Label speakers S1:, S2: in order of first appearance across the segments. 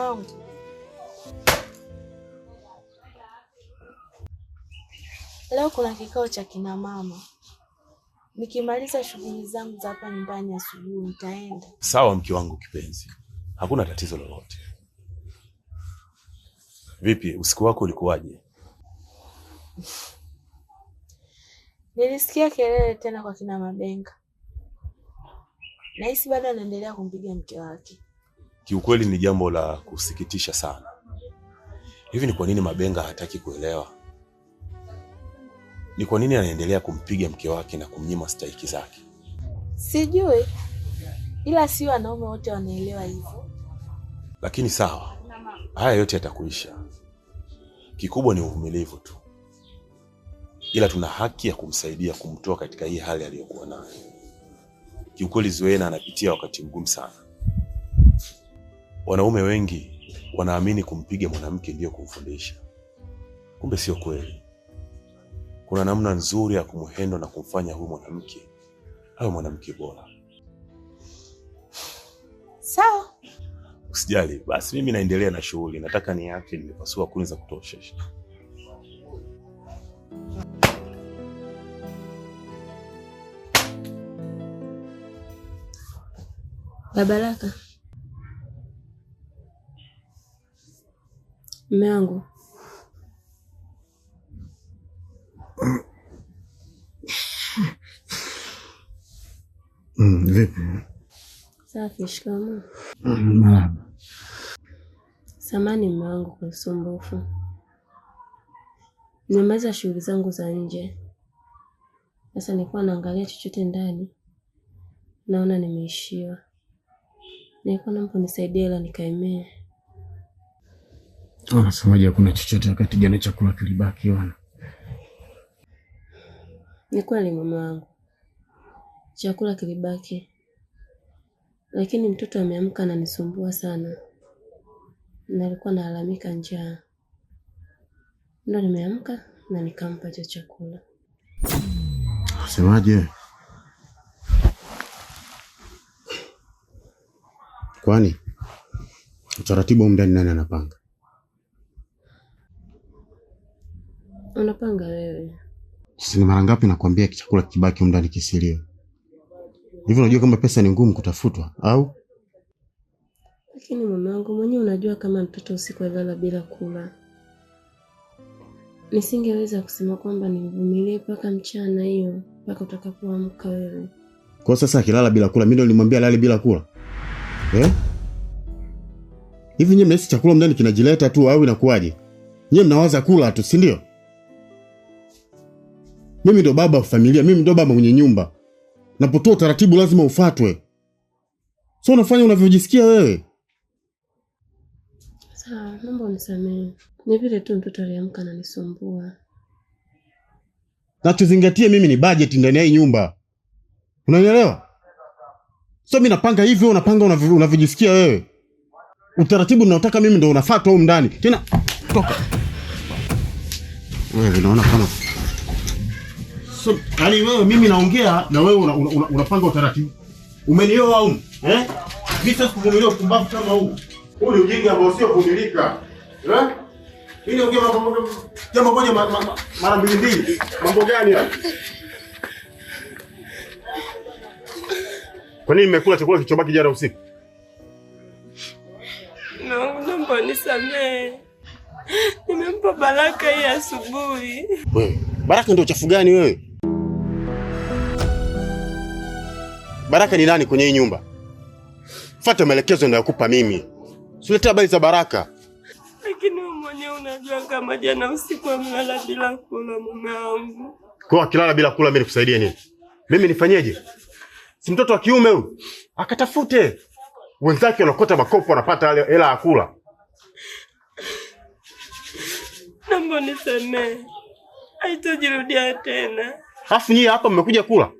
S1: wangu. Leo kuna kikao cha kina mama. Nikimaliza shughuli zangu za hapa nyumbani asubuhi nitaenda.
S2: Sawa mke wangu kipenzi. Hakuna tatizo lolote. Vipi, usiku wako ulikuwaje?
S1: Nilisikia kelele tena kwa kina Mabenga. Nahisi bado anaendelea kumpiga mke wake.
S2: Kiukweli ni jambo la kusikitisha sana. Hivi ni kwa nini Mabenga hataki kuelewa? Ni kwa nini anaendelea kumpiga mke wake na kumnyima stahiki zake?
S1: Sijui. Ila si wanaume wote wanaelewa hivyo.
S2: Lakini sawa. Haya yote yatakuisha. Kikubwa ni uvumilivu tu. Ila tuna haki ya kumsaidia kumtoa katika hii hali aliyokuwa nayo. Kiukweli Zuena anapitia wakati mgumu sana. Wanaume wengi wanaamini kumpiga mwanamke ndio kumfundisha. Kumbe sio kweli. Kuna namna nzuri ya kumhendo na kumfanya huyu mwanamke awe mwanamke bora.
S1: Sawa.
S2: Usijali, basi mimi naendelea na shughuli. Nataka niache, nimepasua kuni za kutosha.
S1: Baraka. Mume wangu.
S3: Vipi?
S1: Safi, shikamoo.
S3: Marahaba.
S1: Samahani mume wangu kwa usumbufu. Nimemaliza shughuli zangu za nje. Sasa nilikuwa naangalia chochote ndani. Naona nimeishiwa. Nilikuwa naomba unisaidie ila nikaemea.
S3: Unasemaje hakuna chochote wakati jana chakula kilibaki wana?
S1: Ni kweli mume wangu. Chakula kilibaki. Lakini mtoto ameamka na nisumbua sana. Na alikuwa analalamika njaa. Ndio nimeamka na nikampa hicho chakula.
S3: Unasemaje? Kwani utaratibu ndani nani anapanga?
S1: Unapanga wewe.
S3: Si ni mara ngapi nakwambia chakula kibaki ndani kisiliwe? Hivi unajua kama pesa ni ngumu kutafutwa au?
S1: Lakini mume wangu mwenyewe unajua kama mtoto usiku alala bila kula. Nisingeweza kusema kwamba nivumilie mpaka mchana hiyo, mpaka utakapoamka wewe.
S3: Kwa sasa akilala bila kula, mimi ndio nilimwambia lale bila kula. Hivi nyinyi mnahisi chakula ndani kinajileta tu au inakuwaje? Nyinyi mnawaza kula tu, si ndio? Mimi ndo baba wa familia, mimi ndo baba mwenye nyumba. Napotoa taratibu lazima ufuatwe. Sio unafanya unavyojisikia wewe.
S1: Sawa, naomba unisamehe. Ni vile tu mtoto aliamka na nisumbua.
S3: Nachozingatia mimi ni budget ndani ya hii nyumba. Unanielewa? Sio mimi napanga hivyo, unapanga unavyojisikia wewe. Utaratibu ninaotaka mimi ndo unafuatwa huko ndani. Tena toka. Wewe unaona kama so, yani wewe mimi naongea na wewe unapanga utaratibu. Umenioa au? Visa kuvumilia kumbavu kama huu. Huu ni ujinga ambao sio kuvumilika. Ili ongea jambo moja mara mbili. Mambo gani haya? Kwa nini nimekula chakula kilichobaki jana usiku?
S1: Naomba nisamehe. Nimempa Baraka hii asubuhi.
S3: Wewe, Baraka ndio chafu gani wewe? Baraka ni nani kwenye hii nyumba? Fuata maelekezo ninayokupa mimi. Usilete habari za Baraka.
S1: Lakini wewe mwenyewe unajua kama jana usiku amelala bila kula mume wangu.
S3: Kwa akilala bila kula mimi nikusaidie nini? Mimi nifanyeje? Si mtoto wa kiume huyu. Akatafute. Wenzake wanakota makopo wanapata hela ya kula.
S1: Naomba nisamehe. Haitajirudia tena.
S3: Alafu nyie hapa mmekuja kula?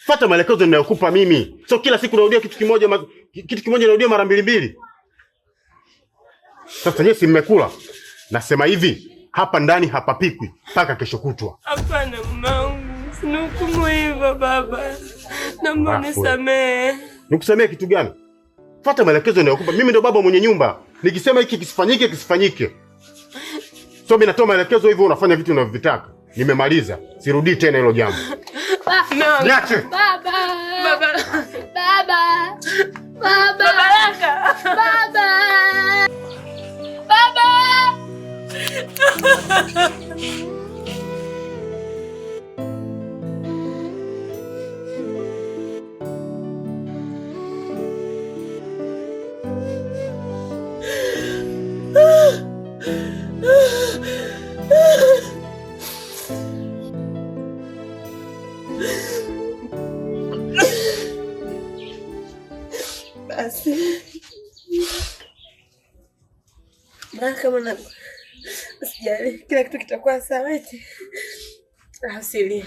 S3: Fuata maelekezo ninayokupa mimi. Sio kila siku narudia kitu kimoja narudia mara mbili. Sasa nyie si mmekula? Nasema hivi, hapa ndani hapapikwi mpaka kesho kutwa.
S1: Hapana mume wangu. Sinahukumu hivyo baba. Naomba nisamehe.
S3: Nikusamehe kitu gani? Fuata maelekezo ninayokupa. Mimi ndio baba mwenye nyumba. Nikisema hiki kisifanyike, kisifanyike. So mimi natoa maelekezo hivyo unafanya vitu unavyotaka. Nimemaliza. Sirudii tena hilo jambo. Niache.
S4: Baba. Baraka. Baba. Basi. Baraka mwanangu. Usijali, kila kitu kitakuwa sawa eti. Usilie.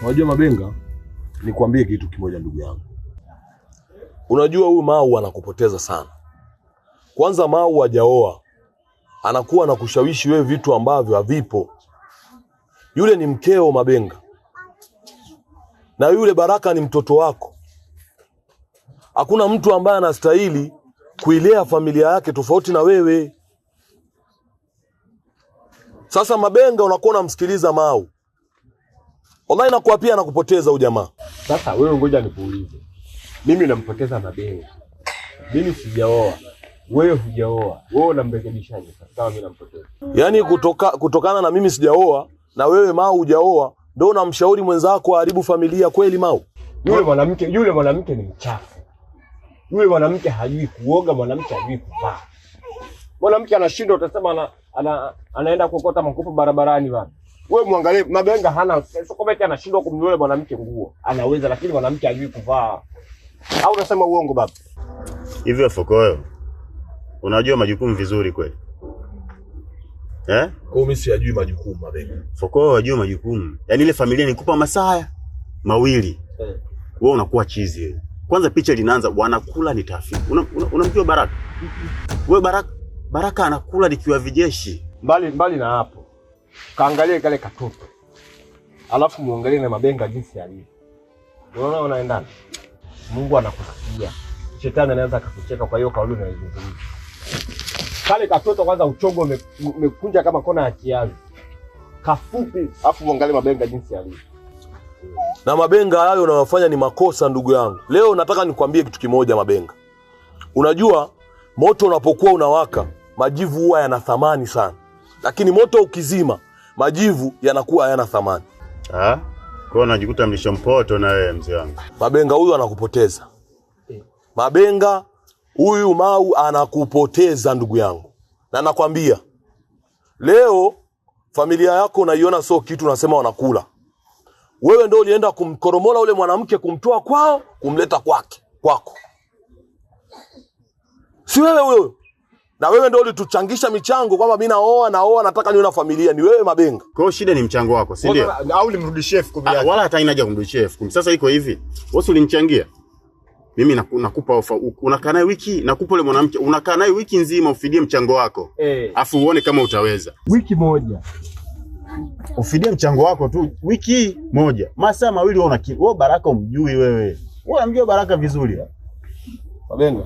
S2: Unajua Mabenga, nikwambie kitu kimoja ndugu yangu. Unajua huyu Mau anakupoteza sana. Kwanza Mau hajaoa. Anakuwa na kushawishi wewe vitu ambavyo havipo. Yule ni mkeo Mabenga. Na yule Baraka ni mtoto wako. Hakuna mtu ambaye anastahili kuilea familia yake tofauti na wewe. Sasa Mabenga unakuwa unamsikiliza Mau. Wallahi inakuwa pia anakupoteza ujamaa.
S5: Sasa wewe ngoja nikuulize. Mimi nampoteza Mabenga. Mimi sijaoa. Wewe hujaoa. Wewe unamrekebishaje sasa kama mimi nampoteza?
S2: Yaani kutokana na mimi sijaoa na wewe Mau hujaoa ndio unamshauri mwenzako aharibu familia kweli Mau?
S5: Yule mwanamke ni mchafu. Yule mwanamke hajui kuoga, mwanamke hajui kuvaa. Mwanamke anashindwa utasema anaenda kuokota makopo barabarani bwana. Wewe muangalie Mabenga hana sokometi anashindwa kumnunulia mwanamke nguo. Anaweza lakini mwanamke hajui kuvaa. Au unasema uongo baba?
S3: Hivyo Fokoyo. Unajua majukumu vizuri kweli?
S2: Kwa mimi sijui majukumu Mabenga.
S3: Fokoyo hajui majukumu. Yaani ile familia nikupa masaa mawili. Wewe unakuwa chizi. Kwanza picha linaanza wanakula ni taafiki. Unamjua Baraka? Wewe Baraka anakula nikiwa vijeshi.
S5: Mbali na hapo. Kaangalie kale katoto. Alafu muangalie na Mabenga jinsi alivyo. Unaona unaendana. Mungu anakusikia. Shetani anaweza akakucheka kwa hiyo kauli unayozungumza. Kale katoto kwanza uchogo umekunja kama kona ya kiazi. Kafupi, alafu muangalie Mabenga jinsi alivyo.
S2: Na Mabenga hayo unayofanya ni makosa ndugu yangu. Leo nataka nikwambie kitu kimoja Mabenga. Unajua moto unapokuwa unawaka, majivu huwa yana thamani sana. Lakini moto ukizima, majivu yanakuwa hayana thamani.
S3: Kwa unajikuta mlishampoto na wewe mzee wangu.
S2: Mabenga huyu anakupoteza. Mabenga huyu Mau anakupoteza ndugu yangu. Na nakwambia leo familia yako unaiona sio kitu unasema wanakula. Wewe ndio ulienda kumkoromola ule mwanamke kumtoa kwao, kumleta kwako. Si wewe. Na wewe ndio ulituchangisha michango kwamba mimi naoa nataka niwe na familia. Ni wewe Mabenga.
S3: Kwa hiyo shida ni mchango wako, si ndio?
S5: Au nimrudishie 10,000 yake.
S3: Wala hata haina haja kumrudishia 10,000. Sasa iko hivi. Wewe ulinichangia. Mimi nakupa ofa. Unakaa naye wiki, nakupa ile mwanamke. Unakaa naye wiki nzima ufidie mchango wako. Afu uone kama utaweza.
S5: Wiki moja.
S3: Ufidie mchango wako tu wiki moja. Masaa mawili wewe Baraka umjui wewe. Wewe unamjua Baraka vizuri.
S2: Mabenga.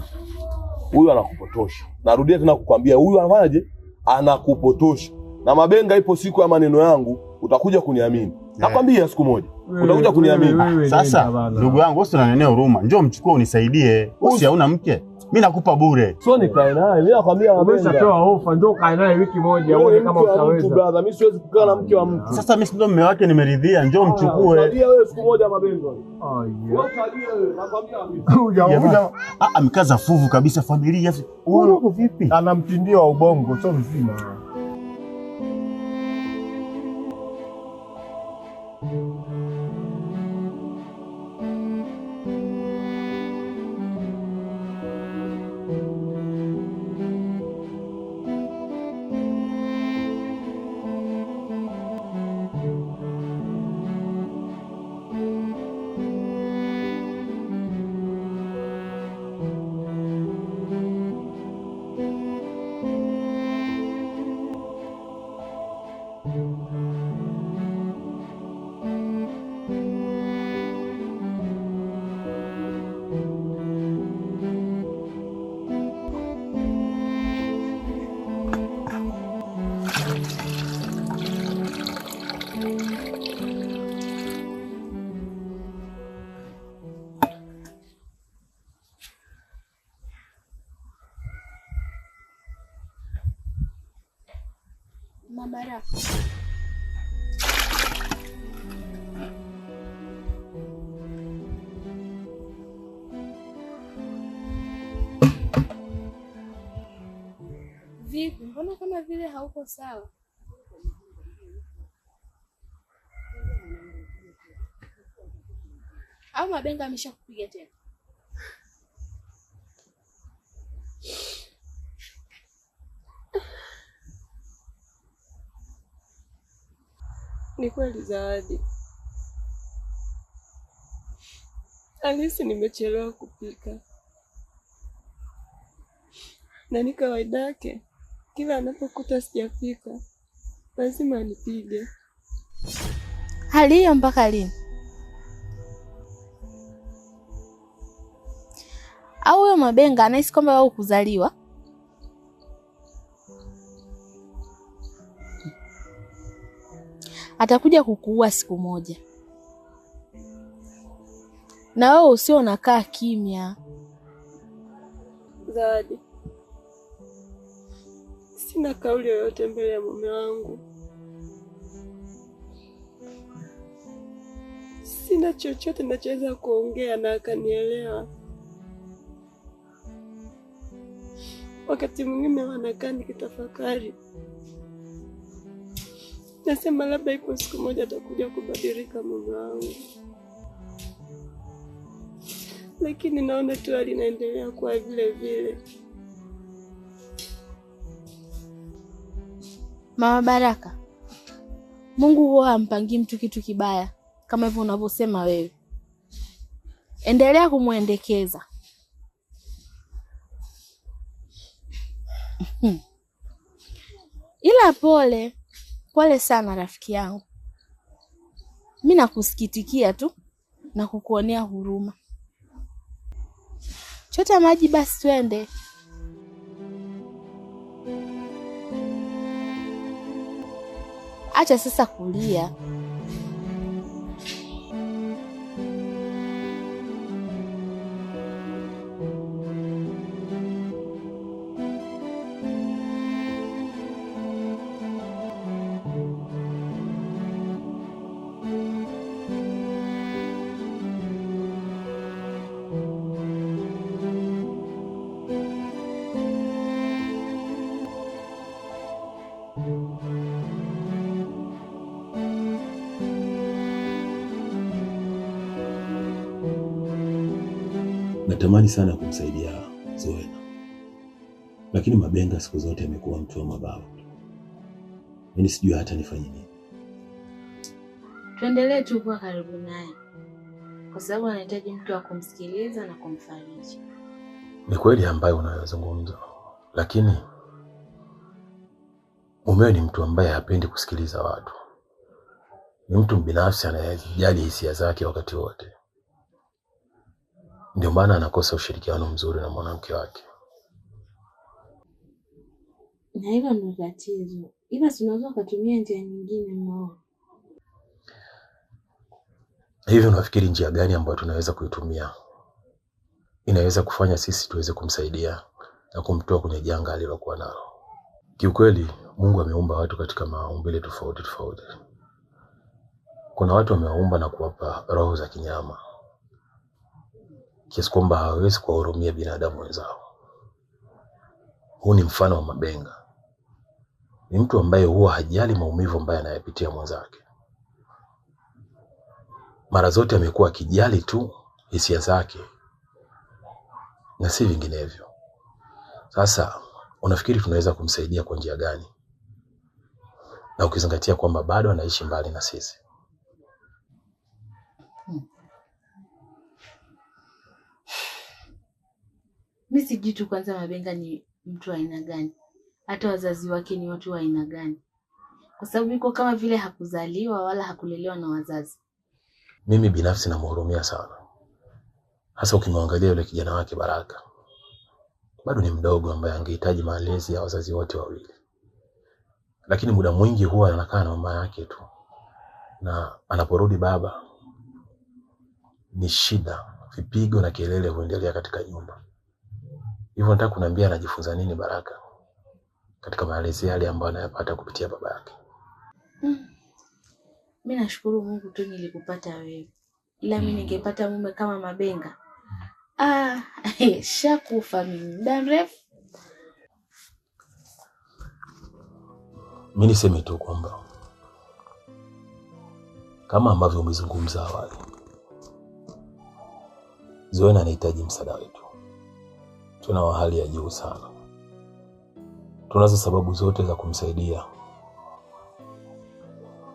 S2: Huyu anakupotosha. Narudia tena kukwambia huyu anafanyaje? Anakupotosha. Na Mabenga ipo siku ya maneno yangu utakuja kuniamini. Nakwambia siku moja. Utakuja kuniamini.
S3: Sasa ndugu yangu wewe unanionea huruma. Njoo mchukue unisaidie. Wewe hauna mke. Mimi nakupa bure.
S2: Sio nikae naye. Mimi nakwambia Mabenga.
S5: Umeshatoa ofa, njoo kae naye wiki moja uone kama utaweza.
S2: Brother, mimi siwezi kukaa na mke wa mtu.
S3: Sasa mimi ndio mume wake nimeridhia. Njoo mchukue.
S2: Nakwambia wewe siku moja Mabenga.
S5: Wewe
S2: utajia wewe. Nakwambia mimi.
S3: Amekaza fuvu kabisa familia. Huyu vipi?
S5: Ana mtindio wa ubongo sio mzima.
S6: Baraka. Vipi? Mbona kama vile hauko sawa? Au Mabenga ameshakupiga tena?
S4: Ni kweli Zawadi, alisi nimechelewa kupika, na ni kawaida yake, kila anapokuta sijapika lazima anipige.
S6: Hali hiyo mpaka lini? Au huyo Mabenga anahisi kwamba wewe ukuzaliwa? Atakuja kukuua siku moja. Na wewe usio unakaa kimya.
S4: Zawadi, sina kauli yoyote mbele ya mume wangu. Sina chochote nachoweza kuongea na akanielewa. Wakati mwingine wanakaa nikitafakari, nasema labda ipo siku moja atakuja kubadilika mume wangu, lakini naona tu linaendelea kuwa vile vile.
S6: Mama Baraka, Mungu huwa hampangii mtu kitu kibaya kama hivyo unavyosema wewe. Endelea kumuendekeza. Ila pole sana rafiki yangu. Mimi nakusikitikia tu na kukuonea huruma. Chota maji basi twende. Acha sasa kulia.
S2: Natamani sana kumsaidia Zuena, lakini Mabenga siku zote amekuwa mtu wa mabavu. Mimi sijui hata nifanye nini.
S6: Tuendelee tu kuwa karibu naye, kwa sababu anahitaji mtu wa kumsikiliza na kumfariji.
S2: Ni kweli ambayo unayozungumza, lakini mumewe ni mtu ambaye hapendi kusikiliza watu. Ni mtu binafsi anayejali hisia zake wakati wote. Ndio maana anakosa ushirikiano mzuri na mwanamke wake.
S6: Na hilo ndio tatizo. Ila tunaweza kutumia njia nyingine mno.
S2: Hivi unafikiri njia gani ambayo tunaweza kuitumia inaweza kufanya sisi tuweze kumsaidia na kumtoa kwenye janga alilokuwa nalo? Kiukweli Mungu ameumba watu katika maumbile tofauti tofauti. Kuna watu amewaumba na kuwapa roho za kinyama, kiasi kwamba hawezi kuwahurumia binadamu wenzao. Huu ni mfano wa Mabenga. Ni mtu ambaye huwa hajali maumivu ambayo anayapitia mwenzake. Mara zote amekuwa akijali tu hisia zake na si vinginevyo. Sasa unafikiri tunaweza kumsaidia kwa njia gani? Na ukizingatia kwamba bado anaishi mbali na sisi.
S6: Mimi sijui tu kwanza Mabenga ni mtu wa aina gani. Hata wazazi wake ni watu wa aina gani. Kwa sababu yuko kama vile hakuzaliwa wala hakulelewa na wazazi.
S2: Mimi binafsi namhurumia sana. Hasa ukimwangalia yule kijana wake Baraka. Bado ni mdogo ambaye angehitaji malezi ya wazazi wote wawili. Lakini muda mwingi huwa anakaa na mama yake tu. Na anaporudi baba ni shida, vipigo na kelele huendelea katika nyumba. Hivyo nataka kuniambia anajifunza nini Baraka katika malezi yale ambayo anayapata kupitia baba yake?
S6: Mimi nashukuru Mungu tu nilikupata wewe. Ila mimi ningepata mume kama Mabenga. Shakufa mimi muda mrefu.
S2: Mimi niseme tu kwamba kama ambavyo umezungumza awali, Zuena anahitaji msaada wetu. Tuna wa hali ya juu sana. Tunazo sababu zote za kumsaidia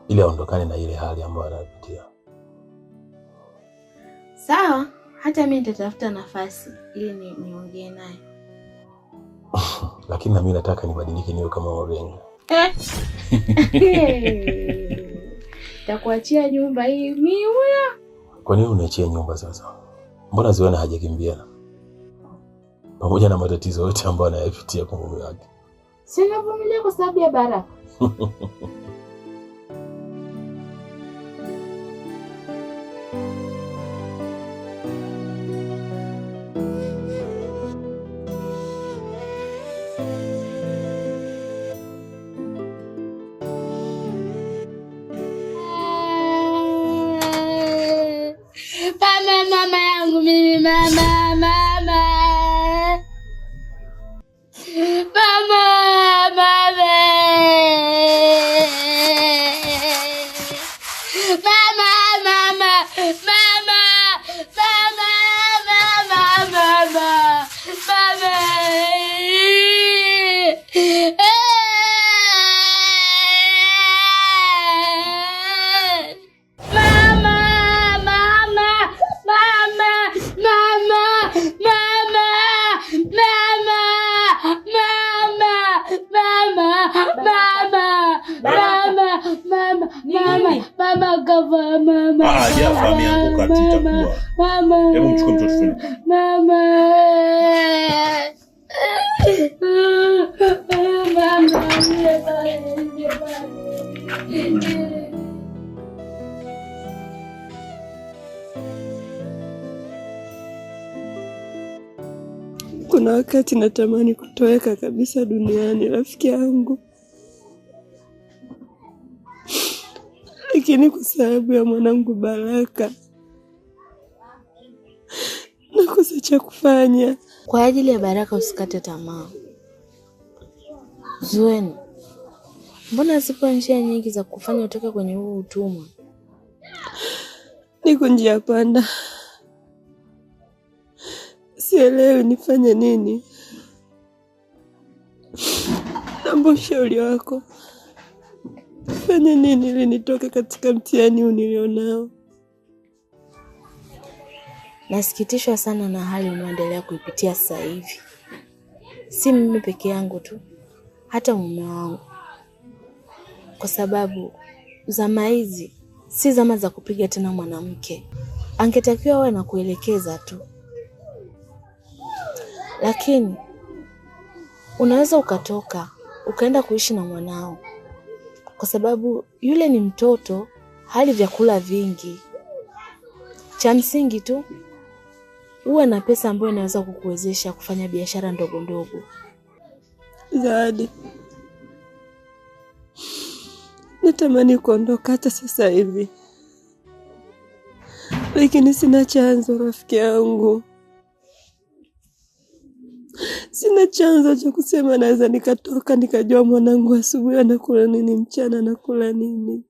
S2: ili aondokane na ile hali ambayo anapitia.
S6: Sawa, hata mimi nitatafuta nafasi ili niongee naye.
S2: Lakini na mimi nataka nibadilike niwe kama Mabenga.
S6: Takuachia nyumba hii mimi huyo.
S2: Kwa nini uniachie nyumba sasa? Mbona Zuena hajakimbia? Pamoja na matatizo yote ambayo anayapitia kwa mume wake.
S6: Sina vumilia kwa sababu ya Baraka. Mama yangu mimi mama.
S2: Jafa ameanguka titakuwa. Hebu mchukue mtoto fulani.
S4: Kuna wakati natamani kutoweka kabisa duniani rafiki yangu. Lakini kwa sababu ya mwanangu Baraka nakosa cha kufanya.
S6: Kwa ajili ya Baraka usikate tamaa. Zuena, mbona zipo njia nyingi za kufanya utoke kwenye huu utumwa?
S4: Niko njia panda. Sielewi nifanye nini. Naomba ushauri wako. Fanya nini ili nitoke katika mtihani nilionao?
S6: Nasikitishwa sana na hali unayoendelea kuipitia sasa hivi. Si mimi peke yangu tu, hata mume wangu. Kwa sababu zama hizi si zama za kupiga tena mwanamke. Angetakiwa awe na kuelekeza tu. Lakini unaweza ukatoka, ukaenda kuishi na mwanao. Kwa sababu yule ni mtoto, hali vyakula vingi. Cha msingi tu uwe na pesa ambayo inaweza kukuwezesha kufanya biashara ndogo ndogo.
S4: Zawadi, natamani kuondoka hata sasa hivi. Lakini sina chanzo rafiki yangu. Sina chanzo cha kusema naweza nikatoka nikajua mwanangu asubuhi anakula nini, mchana anakula nini.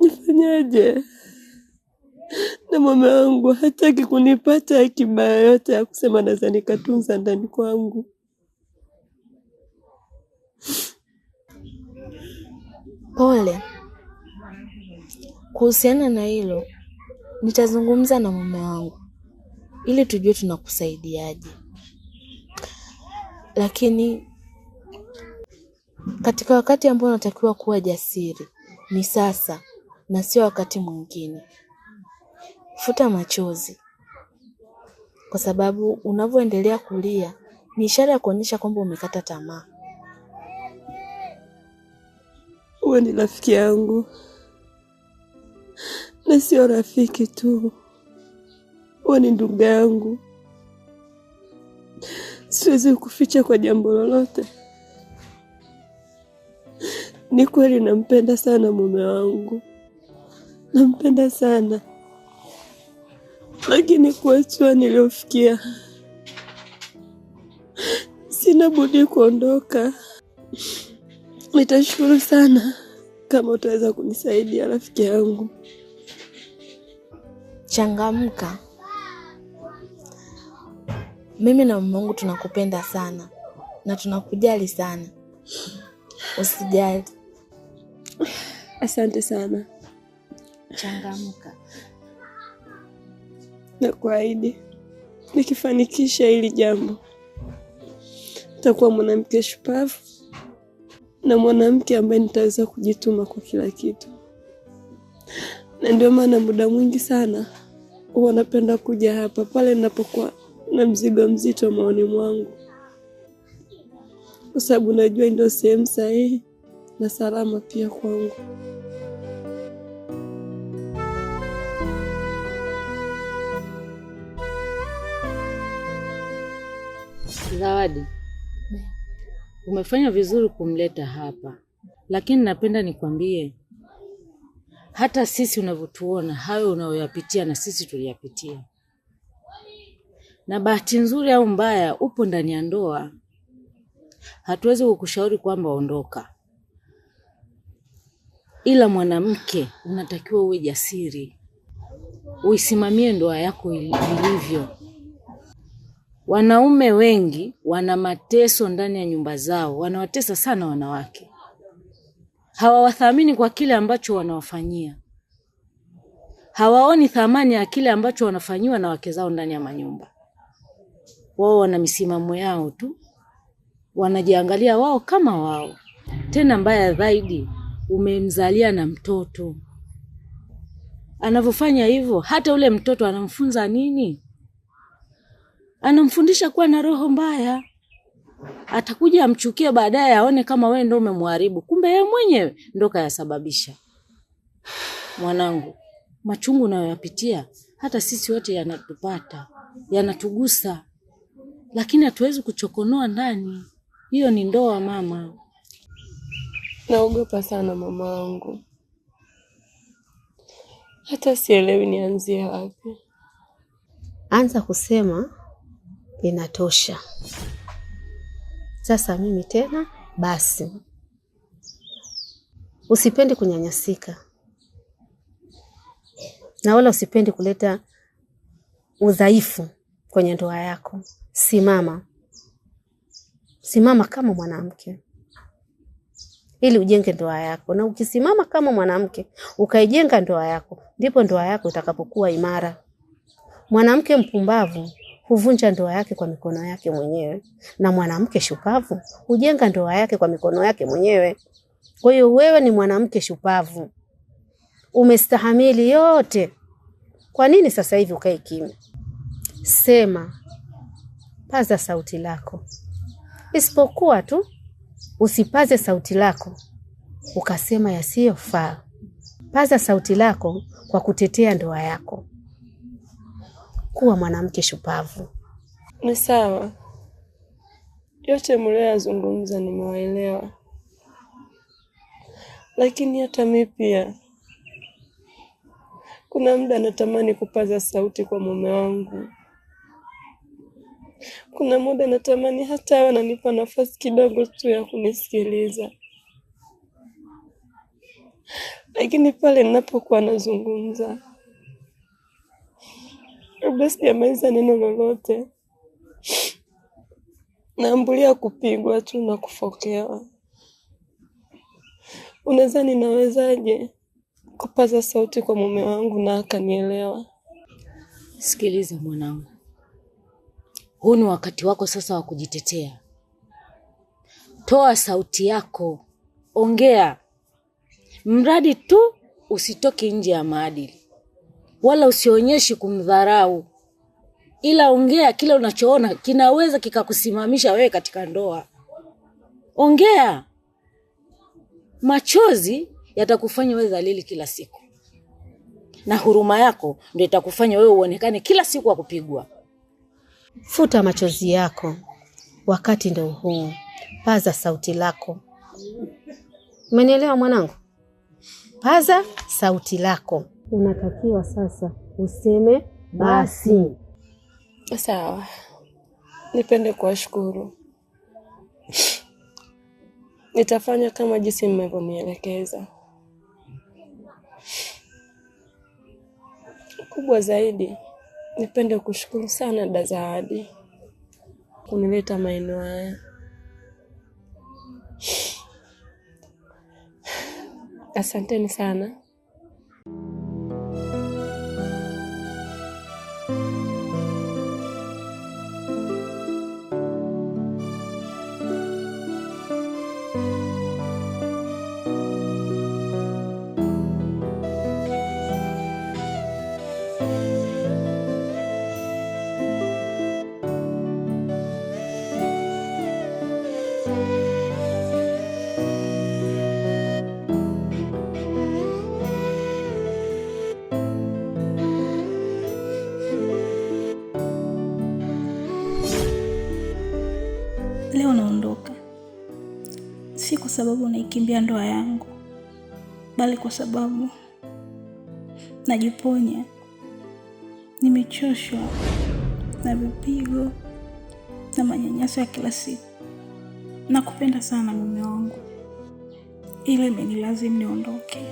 S4: Nifanyaje? na mume wangu hataki kunipata akiba yoyote ya kusema naweza nikatunza ndani kwangu.
S6: Pole. Kuhusiana na hilo, nitazungumza na mume wangu ili tujue tunakusaidiaje. Lakini katika wakati ambao unatakiwa kuwa jasiri ni sasa na sio wakati mwingine. Futa machozi, kwa sababu unavyoendelea kulia ni ishara ya kuonyesha kwamba umekata tamaa.
S4: Wewe ni rafiki yangu, na sio rafiki tu, wewe ni ndugu yangu. Siwezi kuficha kwa jambo lolote. Ni kweli nampenda sana mume wangu, nampenda sana, lakini kwa hatua niliofikia sina budi kuondoka. Nitashukuru sana kama utaweza kunisaidia rafiki yangu.
S6: Changamka. Mimi na mume wangu tunakupenda sana na tunakujali sana. Usijali.
S4: Asante sana.
S6: Changamka.
S4: Na kuahidi nikifanikisha hili jambo nitakuwa mwanamke shupavu na mwanamke ambaye nitaweza kujituma kwa kila kitu. Na ndio maana muda mwingi sana huwa napenda kuja hapa pale ninapokuwa na mzigo mzito moyoni mwangu, kwa sababu najua ndio sehemu sahihi na salama pia kwangu.
S7: Zawadi, umefanya vizuri kumleta hapa, lakini napenda nikwambie, hata sisi unavyotuona hayo unayoyapitia na sisi tuliyapitia. Na bahati nzuri au mbaya upo ndani ya ndoa. Hatuwezi kukushauri kwamba ondoka, ila mwanamke unatakiwa uwe jasiri, uisimamie ndoa yako ilivyo. Wanaume wengi wana mateso ndani ya nyumba zao, wanawatesa sana wanawake. Hawawathamini kwa kile ambacho wanawafanyia. Hawaoni thamani ya kile ambacho wanafanyiwa na wake zao ndani ya manyumba. Wao wana misimamo yao tu, wanajiangalia wao kama wao. Tena mbaya zaidi, umemzalia na mtoto. Anavyofanya hivyo, hata ule mtoto anamfunza nini? Anamfundisha kuwa na roho mbaya. Atakuja amchukie baadaye, aone kama wewe ndio umemharibu, kumbe yeye mwenyewe ndio kayasababisha. Mwanangu, machungu unayoyapitia hata sisi wote yanatupata, yanatugusa, lakini hatuwezi kuchokonoa ndani. Hiyo ni ndoa mama.
S4: Naogopa sana mama wangu, hata sielewi nianzie wapi.
S8: Anza kusema inatosha. Sasa mimi tena basi. Usipendi kunyanyasika, na wala usipendi kuleta udhaifu kwenye ndoa yako. Simama kama mwanamke ili ujenge ndoa yako. Na ukisimama kama mwanamke ukaijenga ndoa yako, ndipo ndoa yako itakapokuwa imara. Mwanamke mpumbavu huvunja ndoa yake kwa mikono yake mwenyewe, na mwanamke shupavu hujenga ndoa yake kwa mikono yake mwenyewe. Kwa hiyo wewe ni mwanamke shupavu, umestahimili yote. Kwa nini sasa hivi ukae kimya? Sema, paza sauti lako. Isipokuwa tu usipaze sauti lako ukasema yasiyofaa. Paza sauti lako kwa kutetea ndoa yako. Kuwa mwanamke shupavu.
S4: Ni sawa, yote mlioyazungumza nimewaelewa, lakini hata mimi pia kuna muda natamani kupaza sauti kwa mume wangu. Kuna muda natamani hata awe ananipa nafasi kidogo tu ya kunisikiliza, lakini pale ninapokuwa nazungumza Kabla sijamaliza neno lolote, naambulia kupigwa tu na kufokewa. Unadhani nawezaje kupaza sauti kwa mume wangu na akanielewa?
S7: Sikiliza mwanangu, huu ni wakati wako sasa wa kujitetea. Toa sauti yako, ongea, mradi tu usitoke nje ya maadili, wala usionyeshi kumdharau, ila ongea kile unachoona kinaweza kikakusimamisha wewe katika ndoa. Ongea. Machozi yatakufanya wewe dhalili kila siku, na huruma yako ndio itakufanya wewe uonekane kila siku wa kupigwa.
S8: Futa machozi yako, wakati ndio huu. Paza sauti lako. Umenielewa mwanangu? Paza sauti lako. Unatakiwa sasa useme basi.
S4: Sawa. Nipende kuwashukuru. Nitafanya kama jinsi mmevyonielekeza. Kubwa zaidi, nipende kushukuru sana dada Zawadi kunileta maeneo haya. Asanteni sana.
S9: Leo naondoka, si kwa sababu naikimbia ndoa yangu, bali kwa sababu najiponya. Nimechoshwa na vipigo na manyanyaso ya kila siku. Nakupenda sana mume wangu, ile imenilazimu niondoke.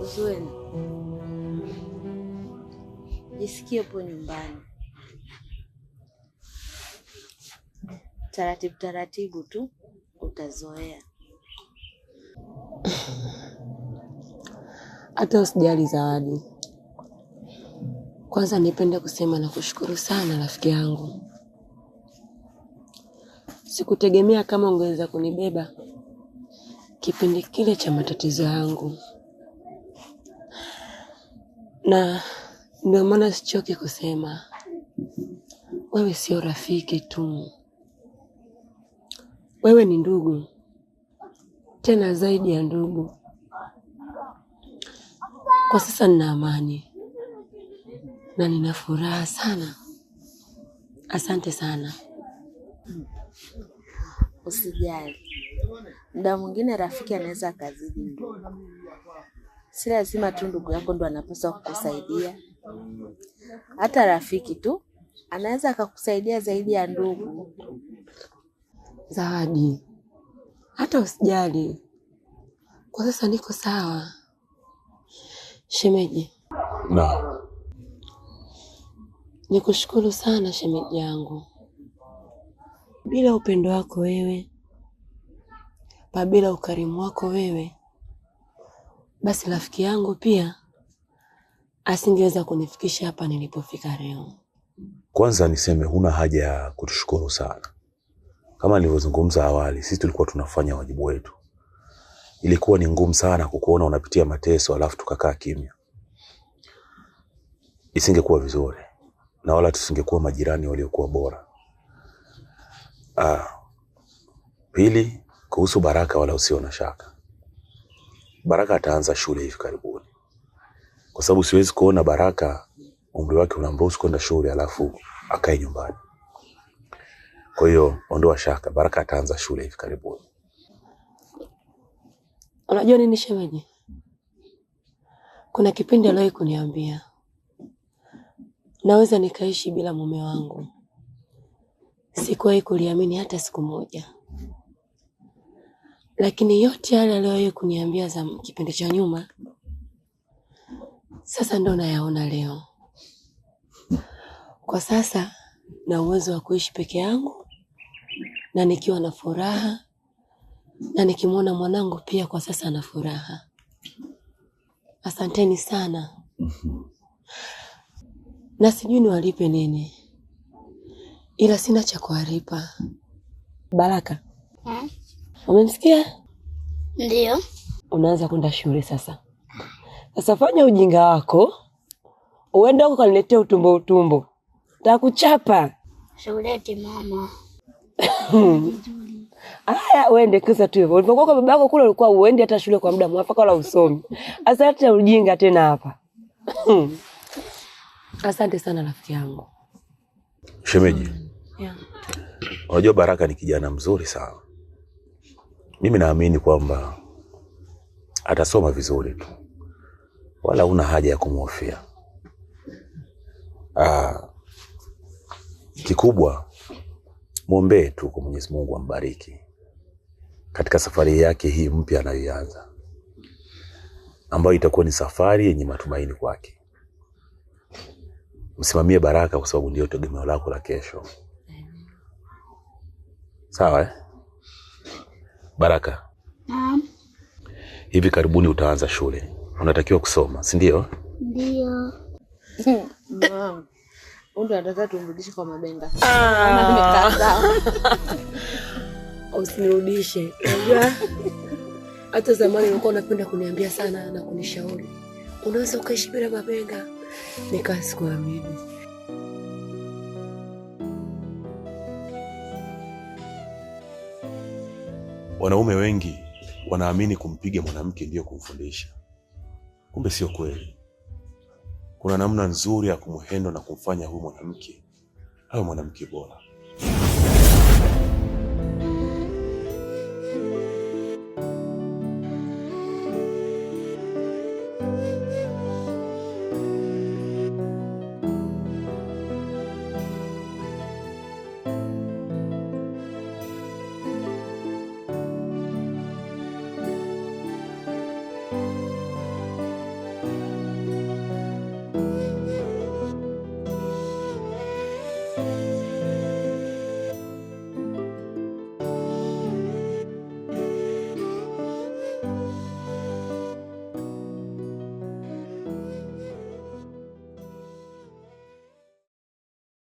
S7: Zuena, jisikie upo nyumbani. Taratibu taratibu tu utazoea.
S1: Hata usijali Zawadi. Kwanza nipende kusema na kushukuru sana rafiki yangu. Sikutegemea kama ungeweza kunibeba kipindi kile cha matatizo yangu. Na ndio maana sichoki kusema wewe sio rafiki tu. Wewe ni ndugu. Tena zaidi ya ndugu. Kwa sasa nina amani. Na nina furaha sana. Asante sana.
S6: Usijali. Muda mwingine rafiki anaweza akazidi ndugu. Si lazima tu ndugu yako ndo anapaswa kukusaidia. Hata rafiki tu anaweza akakusaidia zaidi ya ndugu.
S1: Zawadi, hata usijali. Kwa sasa niko sawa. Shemeji.
S2: Na
S1: nikushukuru sana shemeji yangu. Bila upendo wako wewe, bila ukarimu wako wewe, basi rafiki yangu pia asingeweza kunifikisha hapa nilipofika leo.
S2: Kwanza niseme huna haja ya kutushukuru sana. Kama nilivyozungumza awali, sisi tulikuwa tunafanya wajibu wetu. Ilikuwa ni ngumu sana kukuona unapitia mateso alafu tukakaa kimya. Isingekuwa vizuri na wala tusingekuwa majirani waliokuwa bora. Pili, kuhusu Baraka wala usio na shaka. Baraka ataanza shule hivi karibuni. Kwa sababu siwezi kuona Baraka umri wake unamruhusu kwenda shule alafu akae nyumbani. Kwa hiyo ondoa shaka, Baraka ataanza shule hivi karibuni.
S1: Unajua nini shemeji? Kuna kipindi aliwahi kuniambia naweza nikaishi bila mume wangu. Sikuwahi kuliamini hata siku moja. Lakini yote yale aliyowahi kuniambia za kipindi cha nyuma, sasa ndo nayaona leo. Kwa sasa na uwezo wa kuishi peke yangu na nikiwa na furaha, na nikimwona mwanangu pia kwa sasa ana furaha. Asanteni sana. Na sijui niwalipe nini, ila sina cha kuwalipa. Baraka, umemsikia?
S10: Ndio.
S1: Unaanza kwenda shule sasa. Sasa fanya ujinga wako, uende huko kaniletea utumbo. Takuchapa.
S10: Shuleti mama.
S1: Aya, uende kisa tu hivyo. Ulipokuwa kwa babako kule ulikuwa uende hata shule kwa muda mwafaka wala usomi. Sasa hata ujinga tena hapa. Asante sana rafiki yangu.
S2: Shemeji.
S1: Yeah.
S2: Unajua Baraka ni kijana mzuri sana. Mimi naamini kwamba atasoma vizuri tu. Wala una haja ya kumhofia. Kikubwa muombe tu kwa Mwenyezi Mungu ambariki katika safari yake hii mpya anayoanza, ambayo itakuwa ni safari yenye matumaini kwake. Msimamie Baraka kwa sababu ndio tegemeo lako la kesho. Sawa Baraka?
S10: Naam.
S2: Hivi karibuni utaanza shule. Unatakiwa kusoma, si ndio?
S10: Ndio.
S6: Naam. Ndio nataka tumrudishe kwa Mabenga.
S1: Usinirudishe. Unajua hata zamani ulikuwa unapenda kuniambia sana na kunishauri, unaweza ukaishi bila Mabenga. Nikasikuamini.
S2: Wanaume wengi wanaamini kumpiga mwanamke ndio kumfundisha. Kumbe sio kweli. Kuna namna nzuri ya kumhendo na kumfanya huyu mwanamke awe mwanamke bora.